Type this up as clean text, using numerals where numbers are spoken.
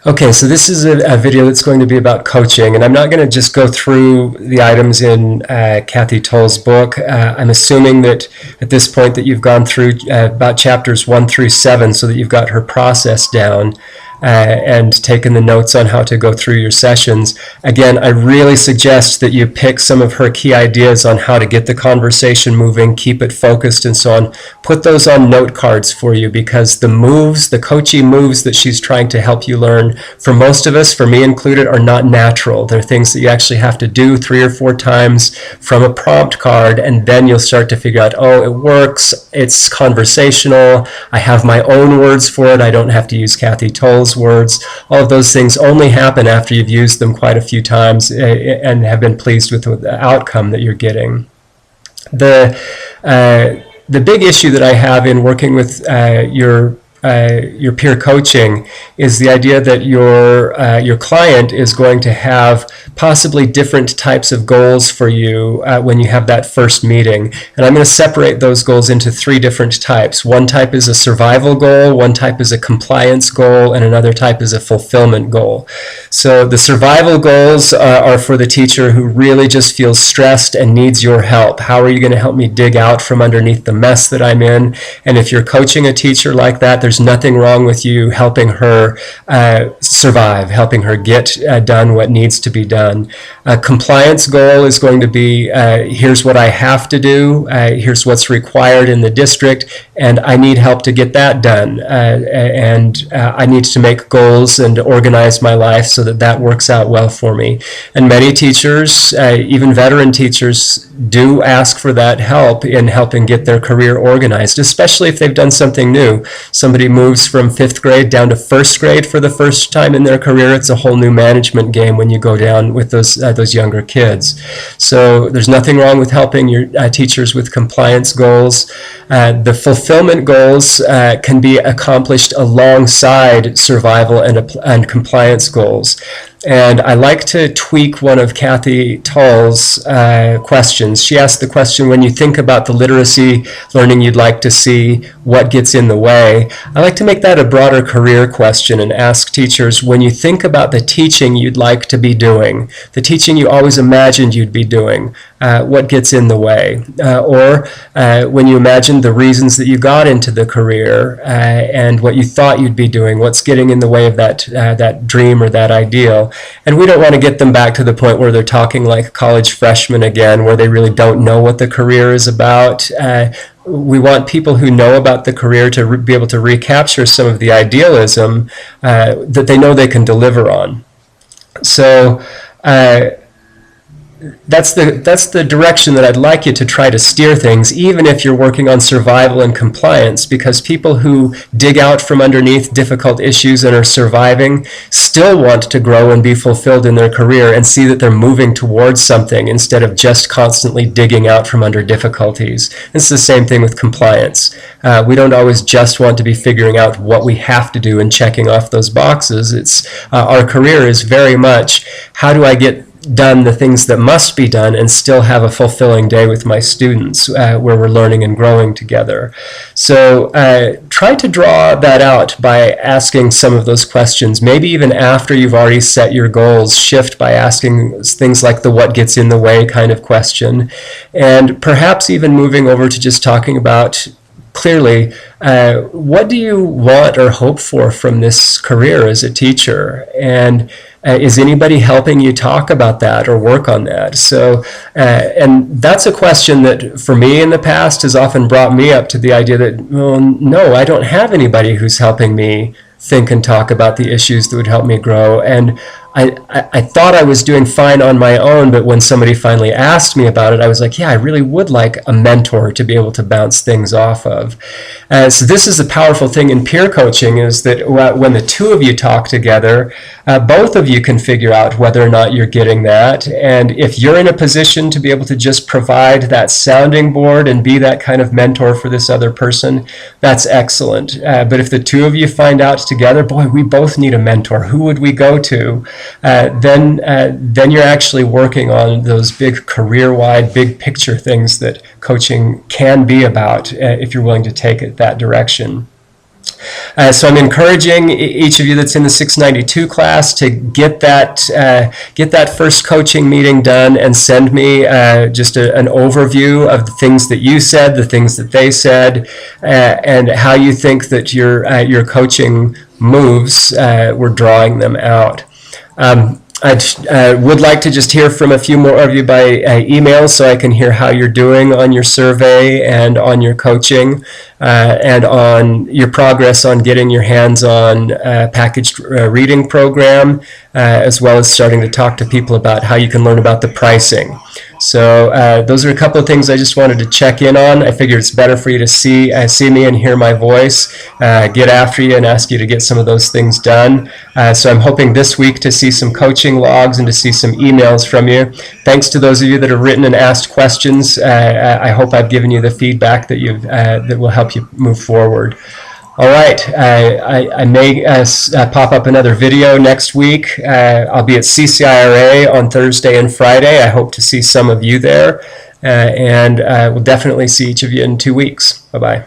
Okay, so this is a video that's going to be about coaching, and I'm not going to just go through the items in Kathy Toll's book. I'm assuming that at this point that you've gone through about chapters 1 through 7, so that you've got her process down and taken the notes on how to go through your sessions. Again, I really suggest that you pick some of her key ideas on how to get the conversation moving, keep it focused, and so on. Put those on note cards for you, because the moves, the coaching moves that she's trying to help you learn, for most of us, for me included, are not natural. They're things that you actually have to do 3 or 4 times from a prompt card, and then you'll start to figure out, oh, it works, it's conversational, I have my own words for it, I don't have to use Kathy Toll's words. All of those things only happen after you've used them quite a few times and have been pleased with the outcome that you're getting. The big issue that I have in working with your peer coaching is the idea that your client is going to have possibly different types of goals for you when you have that first meeting. And I'm going to separate those goals into 3 different types. One type is a survival goal, one type is a compliance goal, and another type is a fulfillment goal. So the survival goals are for the teacher who really just feels stressed and needs your help. How are you going to help me dig out from underneath the mess that I'm in? And if you're coaching a teacher like that, there's nothing wrong with you helping her survive, helping her get done what needs to be done. A compliance goal is going to be, here's what I have to do, here's what's required in the district, and I need help to get that done. I need to make goals and organize my life so that that works out well for me. And many teachers, even veteran teachers, do ask for that help in helping get their career organized, especially if they've done something new. Somebody moves from 5th grade down to 1st grade for the first time in their career. It's a whole new management game when you go down with those younger kids. So there's nothing wrong with helping your teachers with compliance goals. The fulfillment goals can be accomplished alongside survival and compliance goals. And I like to tweak one of Kathy Toll's questions. She asked the question, when you think about the literacy learning you'd like to see, what gets in the way? I like to make that a broader career question and ask teachers, when you think about the teaching you'd like to be doing, the teaching you always imagined you'd be doing, what gets in the way? Or when you imagine the reasons that you got into the career and what you thought you'd be doing, what's getting in the way of that dream or that ideal? And we don't want to get them back to the point where they're talking like college freshmen again, where they really don't know what the career is about. We want people who know about the career to be able to recapture some of the idealism that they know they can deliver on. So that's the direction that I'd like you to try to steer things, even if you're working on survival and compliance, because people who dig out from underneath difficult issues and are surviving still want to grow and be fulfilled in their career and see that they're moving towards something instead of just constantly digging out from under difficulties. It's the same thing with compliance. We don't always just want to be figuring out what we have to do and checking off those boxes. It's our career is very much, how do I get done the things that must be done and still have a fulfilling day with my students where we're learning and growing together. So try to draw that out by asking some of those questions. Maybe even after you've already set your goals, shift by asking things like the what gets in the way kind of question, and perhaps even moving over to just talking about clearly, what do you want or hope for from this career as a teacher? And is anybody helping you talk about that or work on that? So, and that's a question that for me in the past has often brought me up to the idea that, well, no, I don't have anybody who's helping me think and talk about the issues that would help me grow. And I thought I was doing fine on my own, but when somebody finally asked me about it, I was like, yeah, I really would like a mentor to be able to bounce things off of. So this is the powerful thing in peer coaching, is that when the two of you talk together, both of you can figure out whether or not you're getting that. And if you're in a position to be able to just provide that sounding board and be that kind of mentor for this other person, that's excellent. But if the two of you find out together, boy, we both need a mentor, who would we go to? Then you're actually working on those big career-wide, big picture things that coaching can be about if you're willing to take it that direction. So I'm encouraging each of you that's in the 692 class to get that first coaching meeting done and send me just an overview of the things that you said, the things that they said, and how you think that your coaching moves were drawing them out. I would like to just hear from a few more of you by email so I can hear how you're doing on your survey and on your coaching and on your progress on getting your hands on a packaged reading program, as well as starting to talk to people about how you can learn about the pricing. So those are a couple of things I just wanted to check in on. I figured it's better for you to see me and hear my voice, get after you and ask you to get some of those things done. So I'm hoping this week to see some coaching logs and to see some emails from you. Thanks to those of you that have written and asked questions. I hope I've given you the feedback that that will help you move forward. All right, I may pop up another video next week. I'll be at CCIRA on Thursday and Friday. I hope to see some of you there, and we'll definitely see each of you in 2 weeks. Bye-bye.